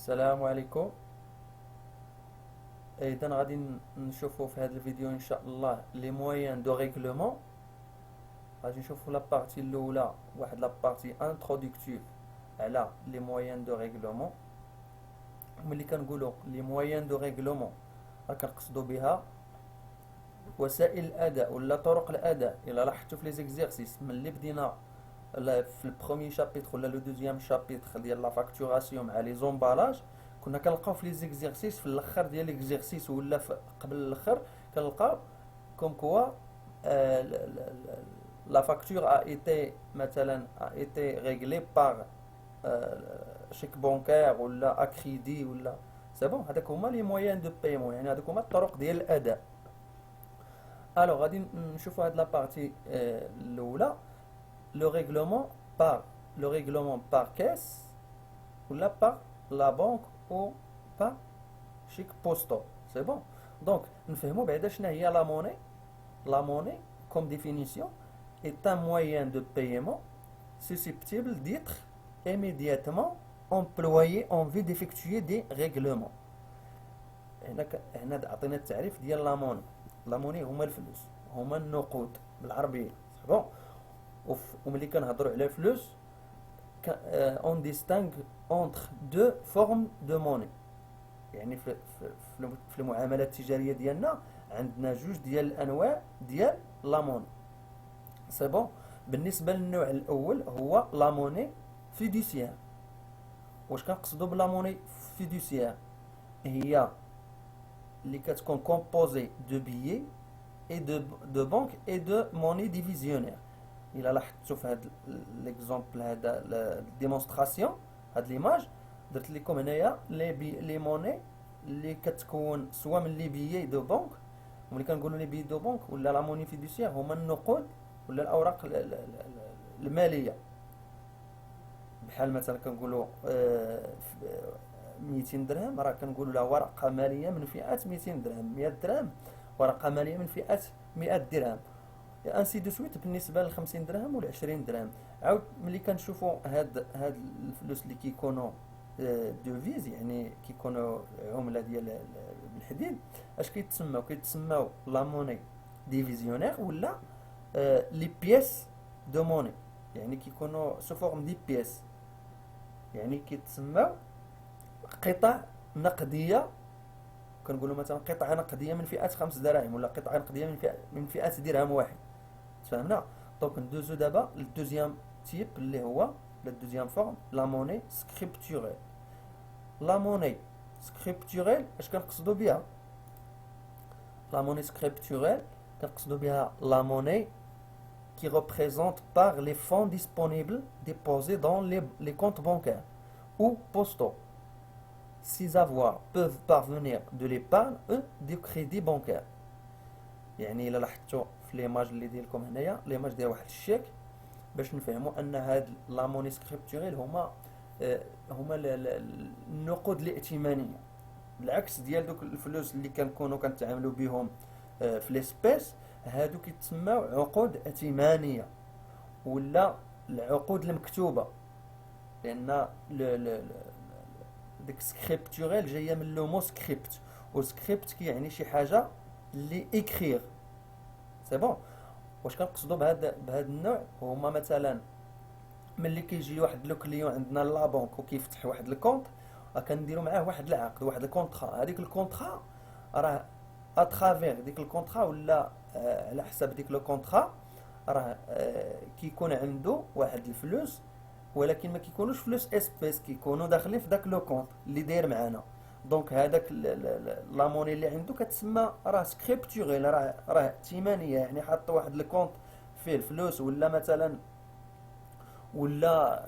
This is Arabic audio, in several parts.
السلام عليكم. اذا غادي نشوفوا في هذا الفيديو ان شاء الله لي مويان دو ريغلومون. غادي نشوفوا لا بارتي الاولى، واحد لا بارتي انتروداكتيف على لي مويان دو ريغلومون. ملي كنقولوا لي مويان دو ريغلومون راه كنقصدوا بها وسائل الاداء ولا طرق الاداء. الا لاحظتوا في لي زيكزيرسيس ملي بدينا في البروميي شابيتر ولا لو دوزيام شابيتر ديال لا فاكتوراسيون مع لي زومبالاج، كنا كنلقاو في لي زيكزيرسيس في الاخر ديال ليكزيرسيس ولا قبل الاخر كنلقاو كوم كوا لا فاكتور ا ايتي مثلا ا ايتي ريغلي بار شيك بونكير ولا اكريدي ولا سي بون. هذاك هما لي مويان دو بايمون، يعني هذوك هما الطرق ديال الاداء. الوغ غادي نشوفوا هاد لا بارتي الاولى، le règlement par le règlement par caisse ou là par la banque ou par chèque postal. C'est bon. Donc نفهموا بعدا شنو هي la monnaie. La monnaie comme définition est un moyen de paiement susceptible d'être immédiatement employé en vue d'effectuer des règlements. هنا عطينا التعريف ديال لا موني. لا موني هما الفلوس، هما النقود بالعربيه. بون. وملي كنهضروا على الفلوس اون ديستانغ اونتر دو فورم دو موني، يعني في المعاملات التجاريه ديالنا عندنا جوج ديال الانواع ديال لا موني. سي بون. بالنسبه للنوع الاول هو لا موني فيدوسيير. واش كنقصدوا بلا موني فيدوسيير؟ هي اللي كتكون كومبوزي دو بيي اي دو بانك اي دو موني ديفيزيونير. الى لاحظتوا في هذا ليكزومبل، هذا الديمونستراسيون، هاد ليماج درت لكم هنايا لي موني اللي كتكون سوا من لي بيي دو بانك. ملي كنقولوا لي بيي دو بانك ولا لا موني فيدوسيير هما النقود ولا الاوراق الماليه. بحال مثلا كنقولوا 200 درهم، راه كنقولوا لها ورقه ماليه من فئه 200 درهم. 100 درهم ورقه ماليه من فئه 100 درهم، انسي دو سويت بالنسبه ل 50 درهم ولا 20 درهم. عاود ملي كنشوفوا هاد الفلوس اللي كيكونوا دوفيز، يعني كيكونوا عمله ديال الحديد، اش كيتسماو لا موني ديفيزيونير ولا لي بيس دو موني، يعني كيكونوا سو فورم دي بيس، يعني كيتسماو قطع نقديه. كنقولوا مثلا قطعه نقديه من فئه 5 دراهم ولا قطعه نقديه من فئه درهم واحد. تفهمنا؟ دونك ندوزو دابا للدوزيام تيب اللي هو لا دوزيام فورم لا موني سكريبتوريل. لا موني سكريبتوريل اش كنقصدوا بها؟ لا موني سكريبتوريل كنقصدوا بها لا موني qui représente par les fonds disponibles déposés dans les comptes bancaires ou postaux. Ces avoirs peuvent parvenir de l'épargne ou du crédit bancaire. يعني الا لاحظتوا في ليماج اللي ديالكم هنايا، ليماج ديال واحد الشيك، باش نفهموا ان هاد لا موني سكريبتوريل هما النقود الائتمانيه، بالعكس ديال دوك الفلوس اللي كنكونوا كنتعاملوا بهم في ليسبيس. هادو كيتسماو عقود ائتمانيه ولا العقود المكتوبه، لان ديك سكريبتوريل جايه من لو مو سكريبت، وسكريبت كيعني شي حاجه اللي اكرير. سي بون. واش كنقصدوا بهذا النوع؟ هما مثلا ملي كيجي واحد لو كليون عندنا لا بنك وكيفتح واحد الكونط، كنديروا معاه واحد العقد، واحد الكونطرا. هذيك الكونطرا راه اترافير ديك الكونطرا ولا على حساب ديك لو كونطرا راه كيكون عنده واحد الفلوس، ولكن ما كيكونوش فلوس اسبيس، كيكونوا داخلين في داك لو كونط اللي داير معانا. دونك هذاك لا موني اللي عنده كتسمى راه سكريبتوريل، راه ائتمانيه، يعني حط واحد الكونط فيه الفلوس، ولا مثلا ولا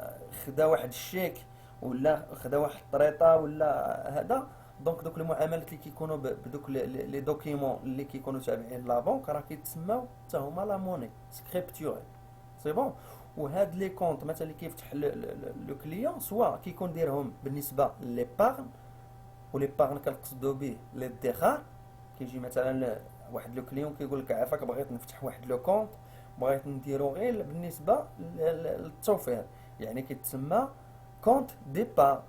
خدا واحد الشيك ولا خدا واحد الطريطه ولا هذا. دونك دوك المعاملات اللي كيكونوا بدوك لي دوكيمون اللي كيكونوا تابعين لا بنك راه كيتسماو حتى هما لا موني سكريبتوريل. سي بون. وهاد لي كونط مثلا اللي كيفتح لو كليون سوا كيكون دايرهم بالنسبه ليبارن، وليبارن كنقصدوا به الادخار. كيجي مثلا واحد لو كليون كيقول لك عافاك بغيت نفتح واحد لو كونط، بغيت نديرو غير بالنسبه للتوفير، يعني كيتسمى كونط ديبار.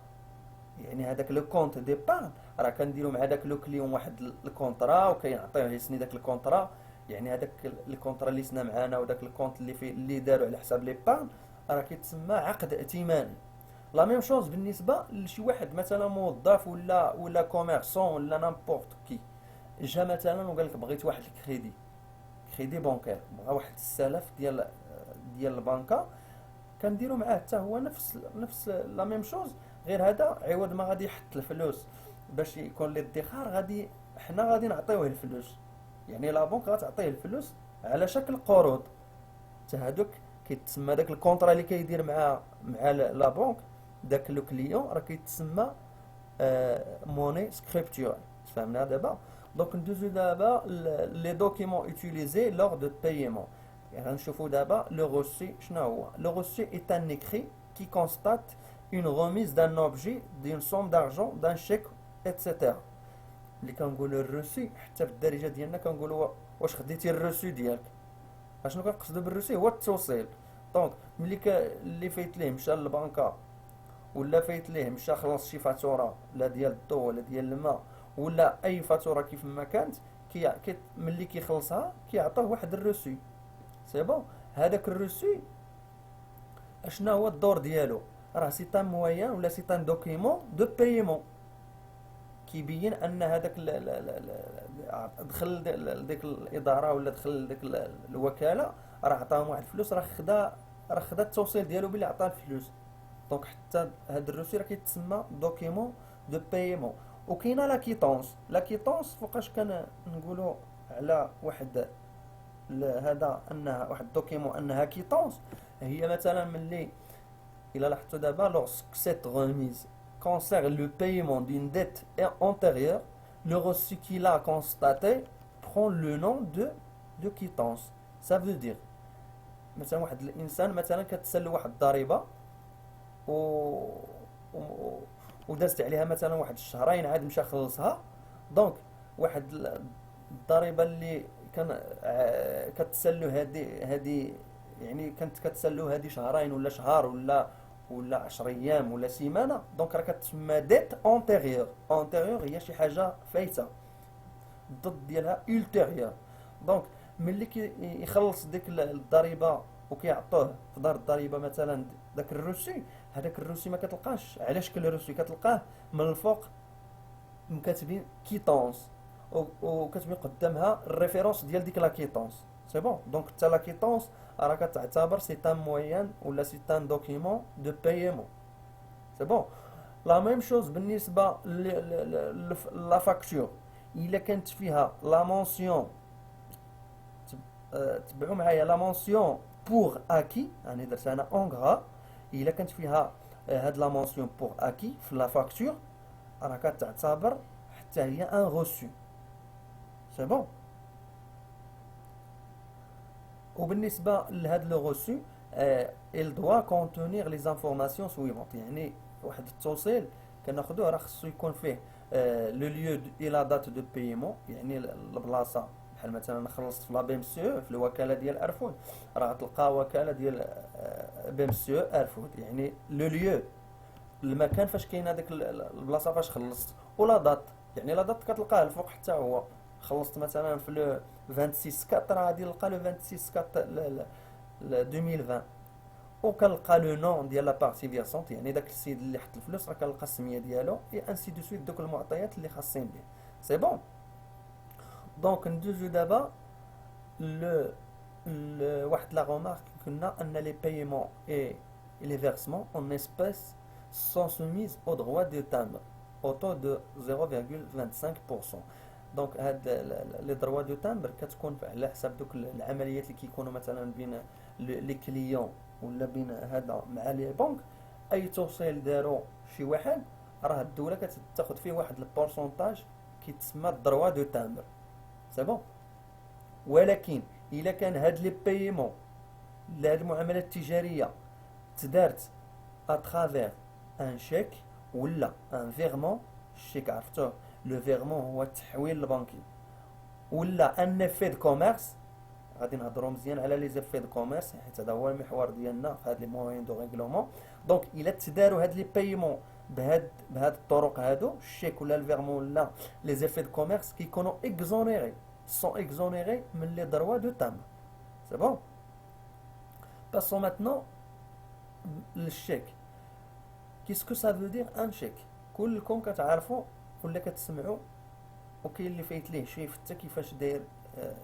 يعني هذاك لو كونت ديبارن راه كنديرو مع داك لو كليون واحد الكونطرا وكيعطيوه يسني داك الكونطرا. يعني هذاك الكونطرا اللي سنا معانا وداك الكونت اللي فيه اللي دارو على حساب ليبارن راه كيتسمى عقد ائتماني. لا ميم شوز بالنسبه لشي واحد مثلا موظف ولا كوميرسون ولا نامبورت كي جا مثلا وقال لك بغيت واحد الكريدي، كريدي بونكير، بغا واحد السلف ديال البنكه، كنديرو معاه حتى هو نفس لا ميم شوز. غير هذا عوض ما غادي يحط الفلوس باش يكون الادخار، حنا غادي نعطيوه الفلوس. يعني لا بنك غتعطيه الفلوس على شكل قروض. حتى هادوك كيتسمى داك الكونطرا اللي كيدير مع لا بنك داك لو كليون راه كيتسمى موني سكريبتوال. فهمنا دابا؟ دونك ندوزو دابا لي دوكيمون اوتيليزي لور دو بايمون. يعني غنشوفو دابا لو روسي شنو هو. لو روسي est un écrit qui constate une remise d'un objet, d'une somme d'argent, d'un chèque, etc. اللي كنقولوا الروسي حتى في الدارجه ديالنا كنقولوا واش خديتي الروسي ديالك. اشنو كنقصدوا بالروسي؟ هو التوصيل. دونك ملي اللي فايت ليه مشى للبنكه ولا فايت ليه مشى خلص شي فاتوره لا ديال الضوء ولا ديال الماء ولا اي فاتوره كيف ما كانت، ملي كيخلصها كيعطوه واحد الروسي. سي بون. هذاك الروسي اشنا هو الدور ديالو؟ راه سي ان موين ولا سي ان دوكيمون دو بايمون كيبين ان هذاك دخل ديك الاداره ولا دخل ديك الوكاله راه عطاهم واحد الفلوس، راه خدا التوصيل ديالو بلي عطاه الفلوس. دونك حتى هاد الروسي راه كيتسمى دوكيمون دو بايمون. وكاينه لا كيتونس. لا كيتونس فوقاش نقولوا على واحد هذا انها واحد دوكيمون انها كيتونس. هي مثلا ملي الى لاحظتوا دابا لوغسك سيت غوميز concerne le paiement d'une dette antérieure, le reçu qu'il a constaté prend le nom de quittance. Ça veut dire مثلا واحد الانسان مثلا كتسلو واحد الضريبه و ودازت عليها مثلا واحد الشهرين عاد مشى خلصها. دونك واحد الضريبه اللي كان كتسلو هذه يعني كانت كتسلو هذه شهرين ولا شهر ولا 10 ايام ولا سيمانه. دونك راه كتسمى ديت اونتيريور. اونتيريور هي شي حاجه فايته، الضد ديالها ultérieur. دونك ملي يخلص ديك الضريبه وكيعطوه في دار الضريبه مثلا داك الروسي، هذاك الروسي ما كتلقاش على شكل الروسي، كتلقاه من الفوق مكاتبين كيتونس وكتبين قدامها الريفيرونس ديال ديك لا كيتونس. سي بون. دونك حتى لا كيتونس راه كتعتبر سي ان موين ولا سي ان دوكيمون دو بايمون. سي بون. لا ميم شوز بالنسبه لا فاكتور. الا كانت فيها لا مونسيون، تبعوا معايا لا مونسيون بور اكي، يعني درت انا اونغرا. الا كانت فيها هاد لا مونسيون بور اكي في لا فاكتور راه كتعتبر حتى هي ان روسو. سي بون. وبالنسبه لهاد لو روسو il doit contenir les informations suivantes. يعني واحد التوصيل كناخذوه راه خصو يكون فيه لو ليو اي لا دات دو بايمون، يعني البلاصه. بحال مثلا خلصت في لا بي ام سي او في الوكاله ديال ارفود راه تلقى وكاله ديال بي ام سي او ارفود، يعني لو ليو المكان فاش كاين هذيك البلاصه فاش خلصت. ولا دات، يعني لا دات كتلقاه الفوق حتى هو. خلصت مثلا في لو 26 4 غادي نلقى لو 26 4 2020. وكنلقى لو نون ديال لا بارتي فيرسونت، يعني داك السيد اللي حط الفلوس راه كنلقى السميه ديالو اي انسي دو سويت دوك المعطيات اللي خاصين به. سي بون. دونك ندوزو دابا واحد لا غومارك. قلنا ان لي بايمون اي لي فيرسمون اون اسبيس سون سوميز او دروا دو تامبر او تو دو 0.25%. دونك هاد لي دروا دو تامبر كتكون على حساب دوك العمليات اللي كيكونوا مثلا بين لي كليون ولا بين هذا مع لي بنك. اي توصيل دارو شي واحد راه الدوله كتاخذ فيه واحد البورسونتاج كيتسمى الدروا دو تامبر. سي بون. ولكن الا كان هاد لي بايمون هاد المعاملات التجاريه تدارت اترافير ان شيك ولا ان فيغمون، الشيك عرفتوه لو فيغمون هو التحويل البنكي، ولا ان افي دو كوميرس. غادي نهضروا مزيان على لي زيفي دو كوميرس حيت هذا هو المحور ديالنا في هاد لي موين دو ريغلومون. دونك الا تداروا هاد لي بايمون بهاد الطرق هادو الشيك ولا الفيرمون ولا لي زيفي دو كوميرس كيكونوا اكزونيري سون اكزونيري من لي دروا دو تام. سي بون. باسون ماتنون للشيك. كيسكو سا فو دير ان شيك؟ كلكم كتعرفوا ولا كتسمعوا وكاين اللي فايت ليه شي حتى كيفاش داير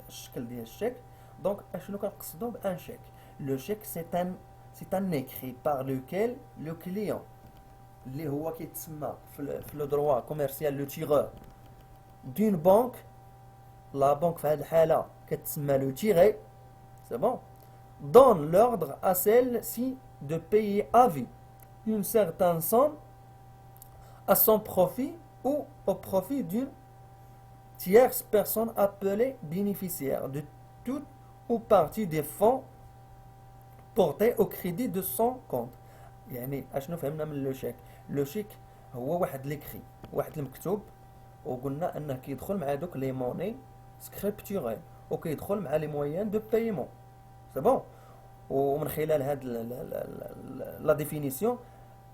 الشكل ديال الشيك. دونك اشنو كنقصدوا بان شيك؟ لو شيك سي ان écrit par lequel le client اللي هو كيتسمى في لو دروا كوميرسيال لو تيغور دون بانك. لا بانك في هذه الحاله كتسمى لو تيغي. سي بون. donne l'ordre à celle-ci de payer à vie une certaine somme à son profit ou au profit d'une tierce personne appelée bénéficiaire de tout ou partie des fonds portés au crédit de son compte. يعني اشنو فهمنا من لو شيك؟ لو شيك هو واحد ليكري، واحد المكتوب، وقلنا انه كيدخل مع دوك لي موني سكريبتوريل وكيدخل مع لي مويان دو بايمون. سي بون. ومن خلال هاد لا ديفينيسيون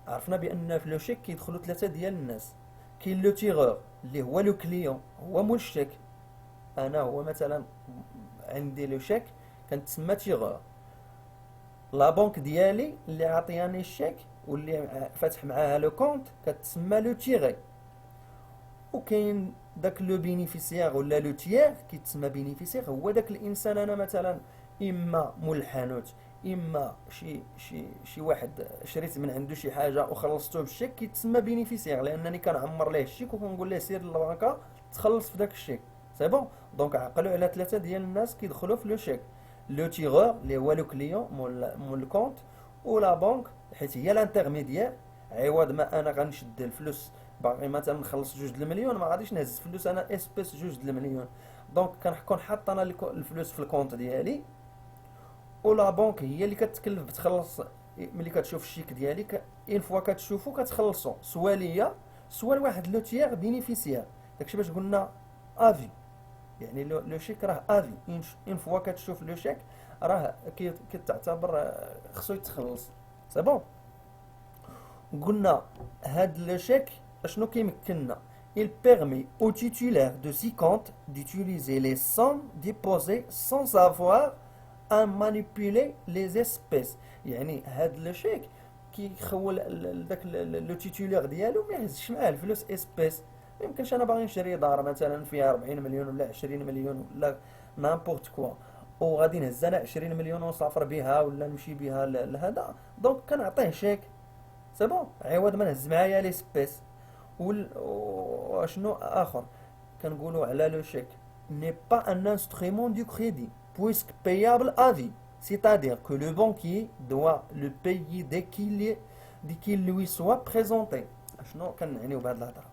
عرفنا بان في لو شيك كيدخلوا ثلاثه ديال الناس. كاين لو تيغور اللي هو لو كليون، هو مول الشيك. انا هو مثلا عندي لو شيك كنتسمى تيغور. لا بنك ديالي اللي عطياني الشيك واللي فاتح معاها لو كونت كتسمى لو تيغي. وكاين داك لو بينيفيسيير ولا لو تيير كيتسمى بينيفيسيير، هو داك الانسان. انا مثلا اما مول الحانوت، اما شي واحد شريت من عنده شي حاجه وخلصته بالشيك كيتسمى بينيفيسيير، لانني كنعمر ليه الشيك وكنقول ليه سير للبنكه تخلص في داك الشيك. سي بون. دونك عقلوا على ثلاثه ديال الناس كيدخلوا في لو شيك. لو تيغور اللي هو لو كليون مول الكونت، ولا بنك حيت هي الانترميديير. عوض ما انا غنشد الفلوس باغي مثلا نخلص 2 المليون، ما غاديش نهز فلوس انا اسبيس 2 المليون. دونك كنكون حاط انا الفلوس في الكونت ديالي، ولا بنك هي اللي كتكلف بتخلص. ملي كتشوف الشيك ديالي اون فوا كتشوفو كتخلصو سوا ليا سوا لواحد لو تيير بينيفيسيير. داكشي باش قلنا افي. يعني لو شيك راه افي. اون فوا كتشوف لو شيك راه كتعتبر خصو يتخلص. سي بون. قلنا هاد لو شيك اشنو كيمكننا؟ il permet au titulaire de ce compte d'utiliser les sommes déposées sans avoir à manipuler les espèces. يعني هاد لو شيك كيخول داك لو تيتولير ديالو ما يهزش معاه الفلوس اسبيس. ما يمكنش انا باغي نشري دار مثلا فيها 40 مليون ولا 20 مليون ولا نامبورت كوا، وغادي نهز انا 20 مليون ونسافر بها ولا نمشي بها لهذا. دونك كنعطيه شيك. سي بون. عوض ما نهز معايا لي سبيس. وشنو اخر كنقولوا على لو شيك؟ n'est pas un instrument du crédit puisque payable à vie, c'est-à-dire que le banquier doit le payer dès qu'il lui soit présenté. شنو كنعنيو بهاد الهضره؟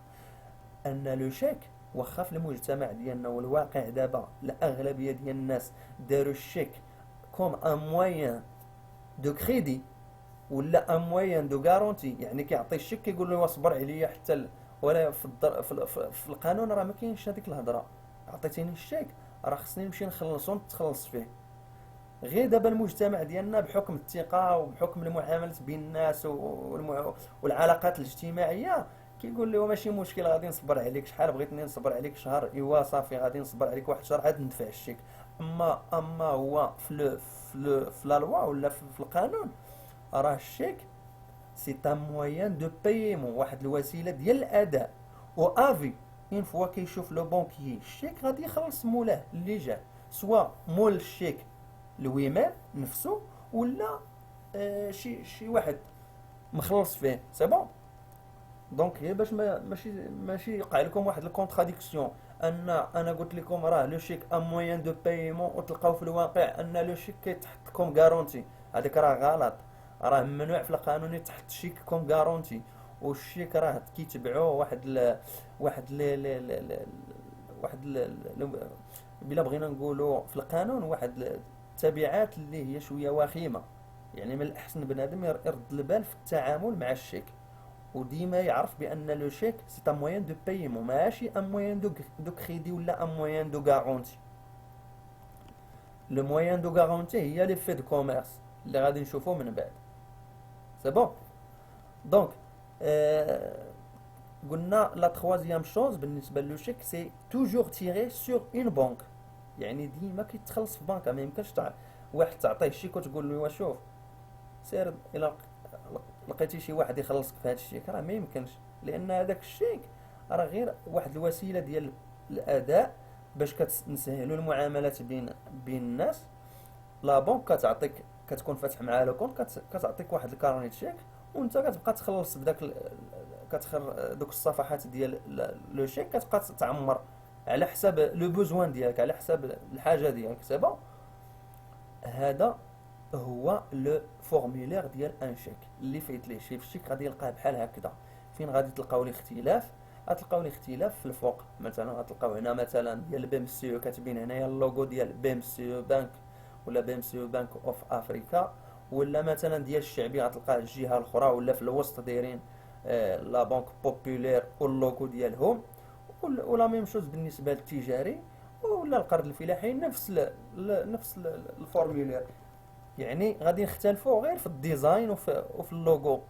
ان لو شيك واخا في المجتمع ديالنا والواقع دابا الاغلبيه ديال الناس داروا الشيك كوم ان موين دو كريدي ولا ان موين دو غارونتي. يعني كيعطي الشيك كيقول له اصبر عليا حتى ولا في القانون راه ما كاينش هذيك الهضره. عطيتيني الشيك راه خصني نمشي نخلصو نتخلص فيه. غير دابا المجتمع ديالنا بحكم الثقه وبحكم المعامله بين الناس والعلاقات الاجتماعيه كيقول لي ماشي مشكل غادي نصبر عليك، شحال بغيتني نصبر عليك شهر، ايوا صافي غادي نصبر عليك واحد الشهر عاد ندفع الشيك. اما هو في لا لوا ولا في القانون راه الشيك سي ان موين دو بايمون، واحد الوسيله ديال الاداء. و افي اون فوا كيشوف لو بونكيي الشيك غادي يخلص مولاه اللي جا، سوا مول الشيك لويمام نفسه ولا شي واحد مخلص فيه. سي بون. دونك هي باش ماشي يقع لكم واحد الكونتراديكسيون ان انا قلت لكم راه لو شيك ان موين دو بايمون وتلقاو في الواقع ان لو شيك كيتحطكم غارونتي. هذيك راه غلط. راه ممنوع في القانون يتحط شيك كوم غارونتي. والشيك راه كيتبعوه بلا بغينا نقولوا في القانون واحد التبعات اللي هي شويه وخيمه. يعني من الاحسن بنادم يرد البال في التعامل مع الشيك، وديما يعرف بان لو شيك سي ان موين دو بايمون ماشي ان موين دو كريدي ولا ان موين دو غارونتي. لو موين دو غارونتي هي لي في دو كوميرس اللي غادي نشوفوه من بعد. سي بون. دونك آه، قلنا لا تخوازيام شوز بالنسبه لو شيك سي توجور تيغي سور اون بانك، يعني ديما كيتخلص في بنكه. ما يمكنش واحد تعطيه الشيك وتقول له شوف سير الى لقيتي شي واحد يخلصك في هذا الشيك، راه ما يمكنش، لان هذاك الشيك راه غير واحد الوسيله ديال الاداء باش كتسهلوا المعاملات بين الناس. لا بنك كتعطيك، كتكون فاتح معاها لو كونت، كتعطيك واحد الكارنيت شيك، وانت كتبقى تخلص بداك كتخر دوك الصفحات ديال لو شيك، كتبقى تعمر على حساب لو بوزوان ديالك، على حساب الحاجه ديالك. سي هذا هو لو فورمولير ديال ان شيك اللي فايت ليه شي في الشيك غادي يلقاه بحال هكذا. فين غادي تلقاو الاختلاف؟ غتلقاو الاختلاف في الفوق. مثلا غتلقاو هنا مثلا ديال بي ام سي او كاتبين هنايا اللوغو ديال بي ام سي او بانك، ولا بي ام سي او بانك اوف افريكا، ولا مثلا ديال الشعبي غتلقاه الجهه الاخرى، ولا في الوسط دايرين لا بنك بوبولير واللوغو ديالهم، ولا ميم شوز بالنسبه للتجاري ولا القرض الفلاحي، نفس الفورمولير. يعني غادي نختلفوا غير في الديزاين وفي اللوغو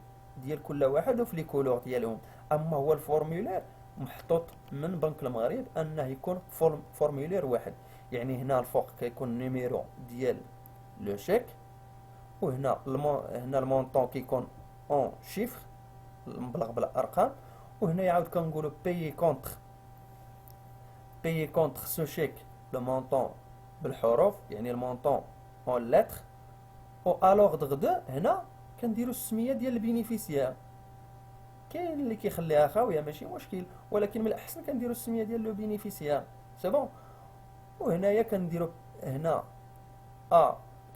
ديال كل واحد وفي لي كولور ديالهم. اما هو الفورمولير محطوط من بنك المغرب انه يكون فورمولير واحد. يعني هنا الفوق كيكون النيميرو ديال لو شيك، وهنا هنا المونطون كيكون اون شيفر مبلغ بالارقام، وهنا يعاود كنقولوا بايي كونتر سو شيك لو مونطون بالحروف، يعني المونطون اون لتر. و الوغ دغ هنا كنديروا السميه ديال البينيفيسيير. كاين اللي كيخليها خاويه ماشي مشكل، ولكن من الاحسن كنديروا السميه ديال لو بينيفيسيير. سي بون. وهنايا كنديروا هنا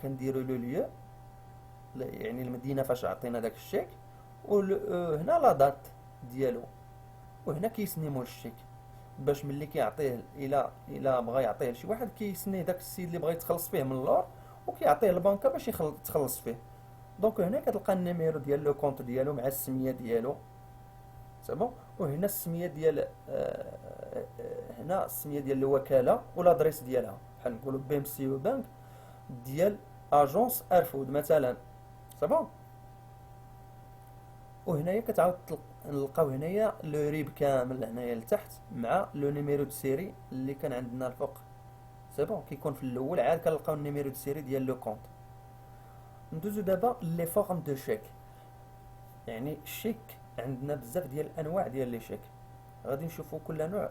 كنديروا لو ليو، يعني المدينه فاش عطينا داك الشيك، وهنا لا دات ديالو، وهنا كيسنيمو الشيك باش ملي كيعطيه الى بغى يعطيه لشي واحد كيسني داك السيد اللي بغى يتخلص فيه من اللور، وكيعطيه البنكه باش يتخلص فيه. دونك هنا كتلقى النيميرو ديال لو كونت ديالو مع السميه ديالو. سي بون. وهنا السميه ديال هنا السميه ديال الوكاله والادريس ديالها، بحال نقولوا بي ام سي او بانك ديال اجونس ارفود مثلا. سي بون. وهنايا كتعاود نلقاو هنايا لو ريب كامل هنايا لتحت مع لو نيميرو دو سيري اللي كان عندنا الفوق. سي بون. كيكون في الاول عاد كنلقاو النيميرو دو سيري ديال لو كونت. ندوزو دابا لي فورم دو شيك. يعني الشيك عندنا بزاف ديال الانواع ديال لي شيك، غادي نشوفوا كل نوع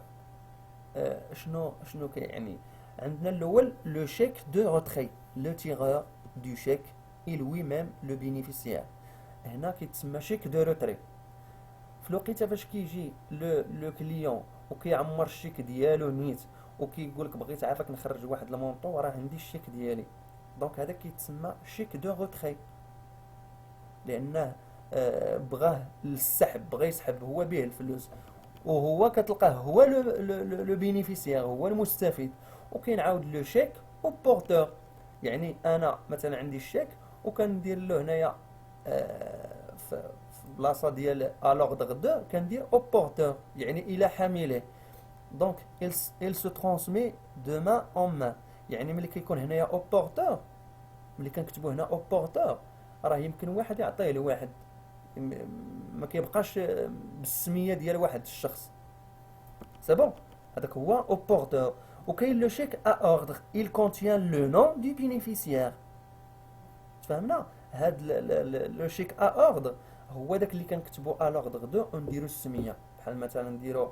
شنو كيعني. عندنا الاول لو شيك دو روتري، لو تيغور دو شيك il lui même le bénéficiaire. هنا كيتسمى شيك دو روتري. في الوقيته فاش كيجي لو كليون وكيعمر الشيك ديالو نيت، وكيقول لك بغيت عافاك نخرج واحد المونطو راه عندي الشيك ديالي، دونك هذا كيتسمى شيك دو روتري، لانه بغاه للسحب، بغى يسحب هو به الفلوس، وهو كتلقاه هو لو بينيفيسيير، هو المستفيد. وكاين عاود لو شيك او بورتور، يعني انا مثلا عندي الشيك وكندير له هنايا في بلاصه ديال الوغ دو كندير او بورتور، يعني الى حامله. دونك il se transmet de main en main. يعني ملي كيكون هنايا او بورتور، ملي كنكتبوا هنا او بورتور راه يمكن واحد يعطيه لواحد، ما كيبقاش بالسميه ديال واحد الشخص. سي بون. هذاك هو او بورتور. وكاين لو شيك ا اوردر il contient le nom du bénéficiaire. تفهمنا؟ هاد لو شيك ا اوردر هو داك اللي كنكتبوا ا لوردر دو ونديروا السميه. بحال مثلا نديروا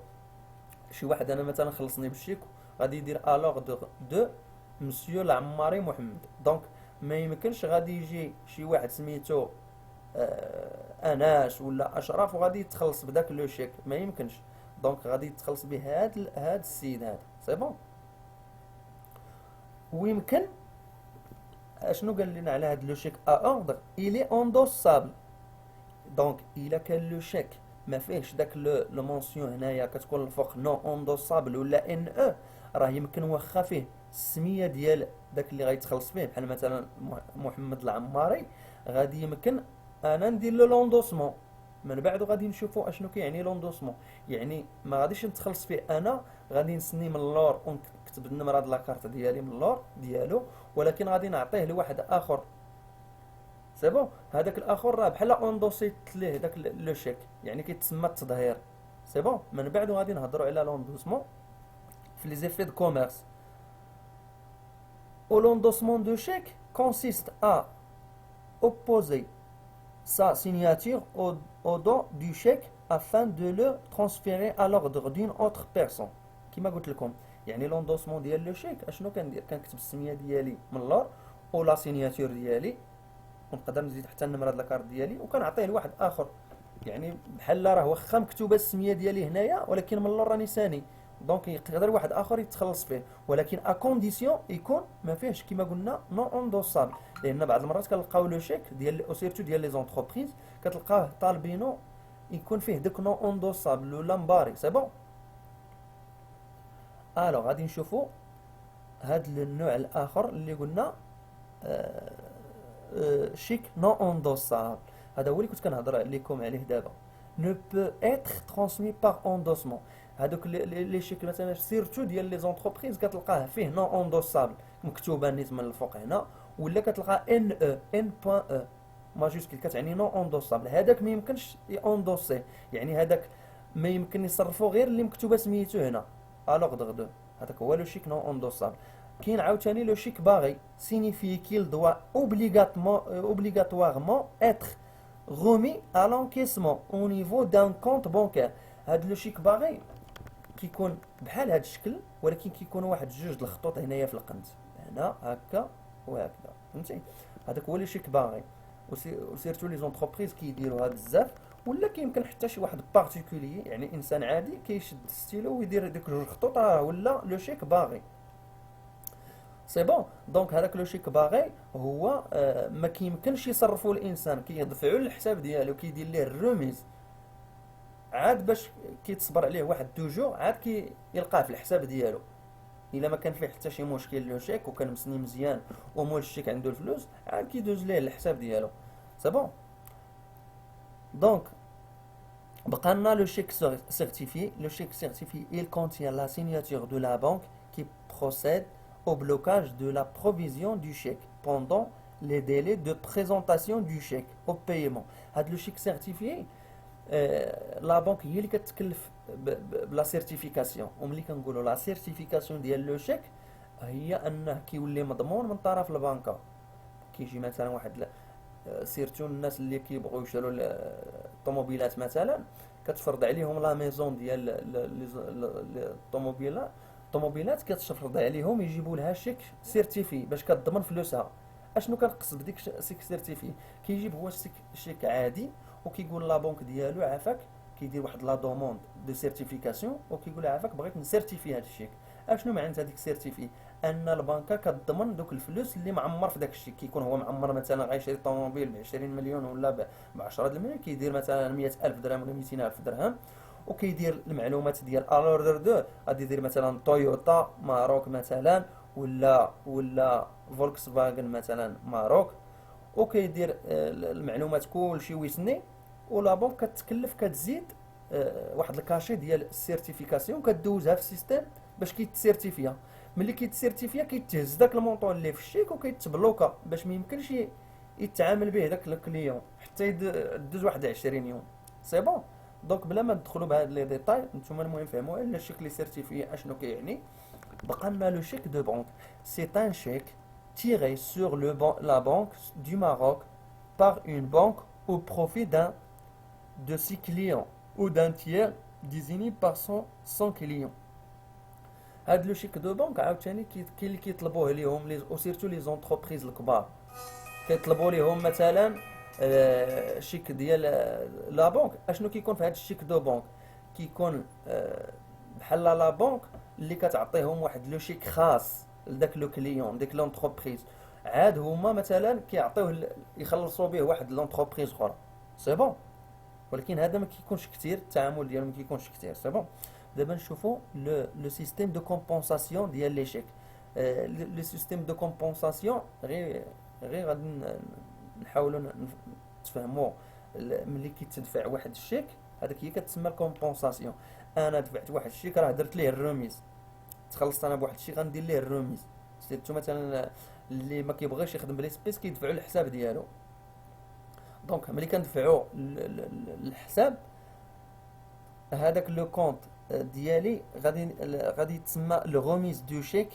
شي واحد، انا مثلا خلصني بالشيك غادي يدير ا لوردر دو مسيو العماري محمد. دونك ما يمكنش غادي يجي شي واحد سميتو اناش ولا اشرف وغادي يتخلص بداك لو شيك، ما يمكنش. دونك غادي يتخلص به هاد السيد هذا. سي بون. ويمكن اشنو قال لنا على هاد لو شيك ا اوردر الي اندوسابل. دونك الا كان لو شيك ما فيهش داك لو مونسيون هنايا كتكون الفوق نو اندوسابل ولا ان او، راه يمكن واخا فيه السميه ديال داك اللي غيتخلص به، بحال مثلا محمد العماري، غادي يمكن انا ندير له لوندوسمون من بعد، وغادي نشوفوا اشنو كيعني لوندوسمون. يعني ما غاديش نتخلص فيه انا، غادي نسني من اللور ونكتب النمره د لاكارت ديالي من اللور ديالو، ولكن غادي نعطيه لواحد اخر. سي بون. هذاك الاخر راه بحال اوندوسيت ليه داك لو شيك، يعني كيتسمى التظهير. سي بون. من بعد غادي نهضروا على لوندوسمون في لي زيفي دو كوميرس. او لوندوسمون دو شيك consiste à opposer sa signature au dos du chèque afin de le transférer à l'ordre d'une autre personne. كما قلت لكم يعني لوندوسمون ديال لو شيك اشنو كندير؟ كنكتب السميه ديالي من اللور او لا سينياتور ديالي، ونقدر نزيد حتى النمره ديال لاكارت ديالي، وكنعطيه لواحد اخر. يعني بحال راه واخا مكتوبه السميه ديالي هنايا ولكن من اللور راني ساني، دونك يقدر واحد اخر يتخلص فيه، ولكن ا كونديسيون يكون ما فيهش كما قلنا نو اوندوسابل. لان بعض المرات كنلقاو لو شيك ديال سيرتو ديال لي زونتربريز كتلقاه طالبينو يكون فيه داك نو اوندوسابل ولا مباري. سي بون. الوغ غادي نشوفوا هاد النوع الاخر اللي قلنا شيك نو اوندوسابل. هذا هو اللي كنت كنهضر لكم عليه دابا. ne peut être transmis par endossement. هذوك لي شيك مثلا سيرتو ديال لي زونتربريز كتلقاه فيه نو اوندوسابل مكتوبه نيت من الفوق هنا، ولا كتلقى ان او ان بوان او ماجيسكل كتعني نو اوندوسابل. هذاك ما يمكنش اوندوسي، يعني هذاك ما يمكن يصرفوا غير اللي مكتوبه سميتو هنا الوغ دو. هذاك هو لو شيك نو اوندوسابل. كاين عاوتاني لو شيك باغي signifie qu'il doit obligatoirement être remis à l'encaissement au niveau d'un compte bancaire. هاد لو شيك باغي كيكون بحال هاد الشكل، ولكن كيكونوا واحد جوج د الخطوط هنايا في القنت، هنا هكا وهكذا، فهمتي؟ هذاك هو لو شيك باغي. وسيرتو لي زونتربريز كيديروها بزاف، ولا كيمكن حتى شي واحد بارتيكولي يعني انسان عادي كيشد ستيلو ويدير ديك جوج خطوط، راه ولا لو شيك باغي. سي بون. دونك هذاك لو شيك باغي هو ما كيمكنش يصرفوا الانسان، كيدفعوا للحساب ديالو، كيدير ليه الروميز، عاد باش كيتصبر عليه واحد دوجو عاد كيلقاه في الحساب ديالو. الا ما كان فيه حتى شي مشكل لو شيك وكان مسني مزيان ومول الشيك عنده الفلوس، عاد كيدوز ليه للحساب ديالو. سي بون. دونك بقى لنا لو شيك certifié. Le chèque certifié, il contient la signature de la banque qui procède au blocage de la provision du chèque pendant les délais de présentation du chèque au paiement. هاد لو شيك سيرتيفيي لا بنك هي اللي كتكلف بلا سيرتيفيكاسيون. وملي كنقولوا لا سيرتيفيكاسيون ديال لو شيك هي انه كيولي مضمون من طرف البنكه. كيجي مثلا واحد سيرتو الناس اللي كيبغيو يشروا الطوموبيلات مثلا، كتفرض عليهم لا ميزون ديال الطوموبيلات كتفرض عليهم يجيبوا لها شيك سيرتيفي باش كتضمن فلوسها. اشنو كنقصد بديك شيك سيرتيفي؟ كيجيب هو شيك عادي وكيقول لا بنك ديالو عافاك، كيدير واحد لا دوموند دو سيرتيفيكاسيون وكيقول عافاك بغيت نسيرتيفي هذا الشيك. اشنو معنى هذيك السيرتيفي؟ ان البنكه كتضمن دوك الفلوس اللي معمر في داك الشيك. كيكون هو معمر مثلا غيشري طوموبيل ب 20 مليون ولا ب 10 المليون، كيدير مثلا 100,000 درهم ولا 200,000 درهم، وكيدير المعلومات ديال الوردر دو غادي يدير مثلا تويوتا ماروك مثلا ولا فولكس فاغن مثلا ماروك، وكيدير المعلومات كلشي ويسني، ولا بنك كتكلف كتزيد واحد الكاشي ديال السيرتيفيكاسيون كدوزها في السيستم باش كيتسيرتيفيا. ملي كيتسيرتيفيا كيتهز داك المونطون اللي في الشيك وكيتبلوكا باش ما يمكنش يتعامل به داك الكليون حتى يدوز واحد 20 يوم. سي بون. دونك بلا ما ندخلوا بهاد لي ديتاي، نتوما المهم فهموا على الشيك لي سيرتيفيي اشنو كيعني. بقى لنا لو شيك دو بنك. سي ان شيك tiré sur la banque du Maroc par une banque au profit d'un de ses clients ou d'un tiers désigné par son client. هاد لو شيك دو بنك عاوتاني كاين اللي كيطلبوه ليهم لي سيرتو لي زونتربريز الكبار، كيطلبوا ليهم مثلا شيك ديال لا بنك. اشنو كيكون في هاد الشيك دو بنك؟ كيكون بحال لا بنك اللي كتعطيهم واحد لو شيك خاص لذاك لو كليون ديك لونتربريز، عاد هما مثلا كيعطيوه يخلصوا به واحد لونتربريز اخرى. سي بون. ولكن هذا ما كيكونش كثير، التعامل ديالو ما كيكونش كثير. سي بون. دابا نشوفوا لو سيستيم دو كومبونساسيون ديال لي شيك. لو سيستيم دو كومبونساسيون غير غادي نحاولوا نتفهموا. ملي كيتدفع واحد الشيك هذاك هي كتسمى الكومبونساسيون. انا دفعت واحد الشيك راه درت ليه الروميز، تخلصت انا بواحد الشيء غندير ليه الروميز. سيرتو مثلا اللي ما كيبغيش يخدم بلي سبيس كيدفعوا الحساب ديالو. دونك ملي كندفعو الحساب، هذاك لو كونت ديالي غادي يتسمى لو ريميز دو شيك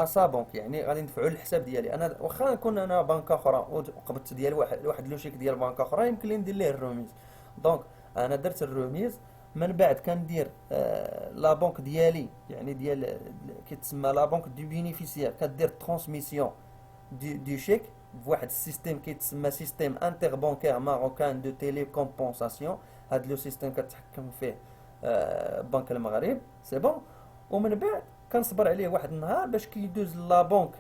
ا سا بنك. يعني غادي ندفعو للحساب ديالي انا، واخا نكون انا بنك اخرى وقبضت ديال واحد لو شيك ديال بنك اخرى، يمكن لي ندير ليه الريميز. دونك انا درت الريميز، من بعد كندير لا بنك ديالي، يعني ديال كيتسمى لا بنك دو بينيفيسيير، كدير ترانسميسيون دو شيك بواحد السيستيم كيتسمى سيستيم انتر بانكير ماروكان دو تيلي كومبونساسيون. هاد لو سيستيم كتحكم فيه بنك المغرب، سي بون. ومن بعد كنصبر عليه واحد النهار باش كيدوز لا بنك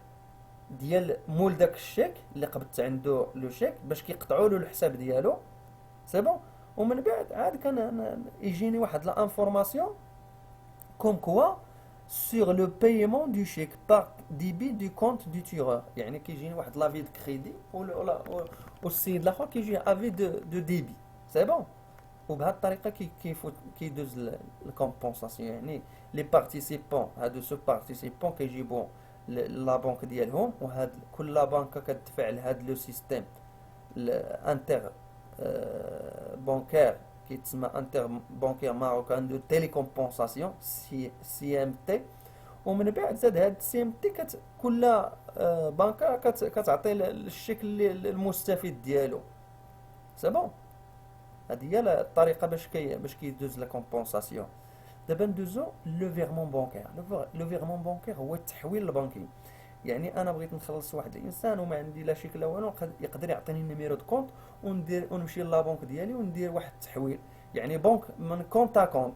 ديال مول داك الشيك اللي قبضت عنده لو شيك، باش كيقطعوا له الحساب ديالو، سي بون. ومن بعد عاد كان يجيني واحد لا انفورماسيون كوم كوا sur le paiement du chèque par débit du compte du tireur. يعني كيجيني واحد لافي دو كريدي والسيد الاخر كيجيه افي دو ديبي، سي بون. وبهذه الطريقه كيدوز الكومبونساسيون. يعني لي بارتيسيبون هادو سو بارتيسيبون كيجيبو لا بنك ديالهم، وهاد كل لا بنكه كتدفع لهاد لو سيستيم الانتر بانكير كيتسمى انتر بانكير ماروكان دو تيلي كومبونساسيون، سي ام تي. ومن بعد زاد هاد السي ام تي كل بنكه كتعطي الشيك المستفيد ديالو، سي بون. هذه هي الطريقه باش كيدوز لا كومبونساسيون. دابا ندوزو لو فيغمون بانكير. لو فيغمون بانكير هو التحويل البنكي. يعني انا بغيت نخلص واحد الانسان وما عندي لا شيك لا والو، يقدر يعطيني النيميرو دو كونت ونمشي لا بنك ديالي وندير واحد التحويل، يعني بنك من كونت ا كونت،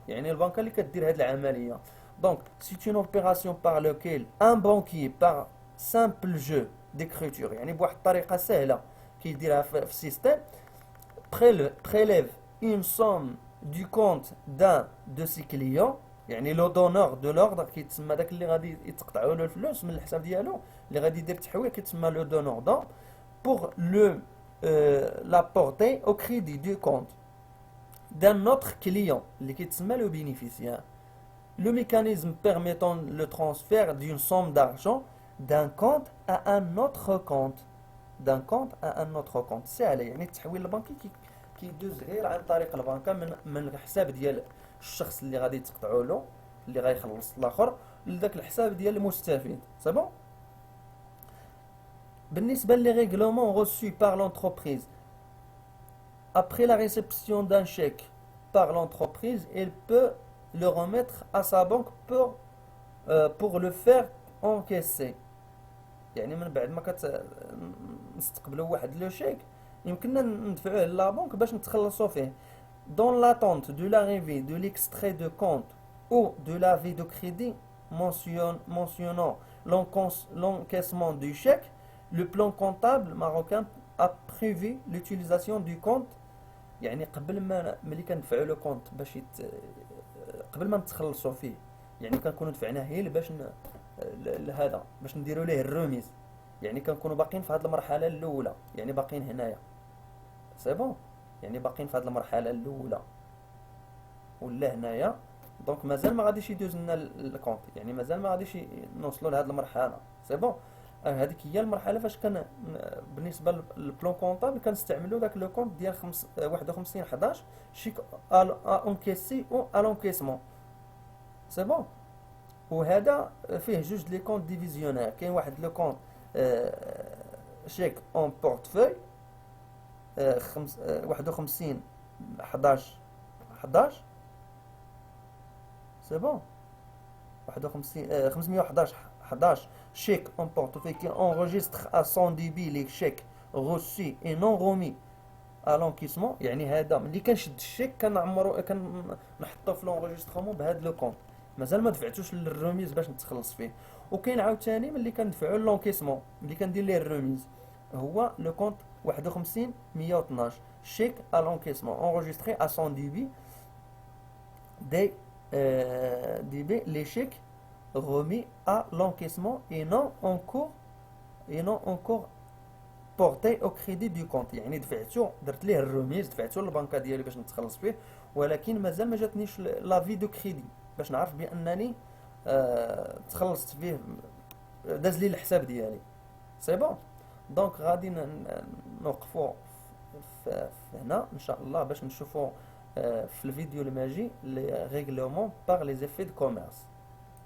يعني البنكه اللي كدير هذه العمليه. دونك سي اون اوبيراسيون بار لوكيل ان بانكي بار سامبل جو ديكريتور، يعني بواحد الطريقه سهله كيديرها في السيستم، prélève une somme du compte d'un de ses clients. يعني لو دونور دو لوردر كيتسمى داك اللي غادي يتقطعوا له الفلوس من الحساب ديالو اللي غادي يدير التحويل، كيتسمى لو دونور دون pour le l'apporter au crédit du compte d'un autre client اللي كيتسمى le bénéficiaire. Le mécanisme permettant le transfert d'une somme d'argent d'un compte à un autre compte. d'un compte à un autre compte سهله. يعني التحويل البنكي كيدوز غير عن طريق البنكه من الحساب ديال الشخص اللي غادي تقطعوا له، اللي غيخلص الاخر، لذاك الحساب ديال المستفيد، سي بون. بالنسبه لي ريغلومون reçu par l'entreprise après la réception d'un chèque par l'entreprise, elle peut le remettre à sa banque pour le faire encaisser. يعني من بعد ما نستقبلوا واحد لو شيك يمكننا ندفعوه لا بنك باش نتخلصوا فيه. dans l'attente de l'arrivée de l'extrait de compte ou de l'avis de crédit mentionnant l'encaissement du chèque, le plan comptable marocain a prévu l'utilisation du compte. يعني قبل ما ملي كندفعوا لو كونت باش قبل ما نتخلصوا فيه، يعني كنكونوا دفعناه هي باش هذا باش نديروا ليه الروميز، يعني كنكونوا باقيين في هذه المرحله الاولى، يعني باقيين هنايا، سي بون. يعني باقيين في هذه المرحله الاولى ولا هنايا، دونك مازال ما غاديش يدوز لنا الكونت، يعني مازال ما غاديش نوصلوا لهذه المرحله، سي بون. هذيك هي المرحله فاش كان بالنسبه للبلان كونطابل كنستعملوا داك لو كونت ديال 51 11 شيك اونكيسي او الونكيسمون، سي بون. وهذا فيه جوج لي كونت ديفيزيونير. كاين واحد لو كونت شيك اون بورتفوي 51 11 11 سي بون. 51 511 11 chèque en portefeuille qui enregistre à son débit les chèques reçus et non remis à l'encaissement. يعني هذا ملي كنشد الشيك كنعمرو كنحطو في لونغيسترومون بهذا لو كونت، مازال ما دفعتوش للروميز باش نتخلص فيه. وكاين عاوتاني ملي كندفعو لونكيسمون اللي كندير ليه الروميز هو لو كونت 51 112 chèque à l'encaissement enregistré à son débit débit les chèques remis à l'encaissement et non encore porté au crédit du compte. يعني درت ليه الروميز، دفعتو للبنكه ديالي باش نتخلص فيه، ولكن مازال ما جاتنيش لافي دو كريدي باش نعرف بانني تخلصت فيه، داز لي الحساب ديالي، سي بون. دونك غادي نوقفوا هنا ان شاء الله باش نشوفوا في الفيديو الماجي لي ريغلومون باغ لي زيفي دو كوميرس.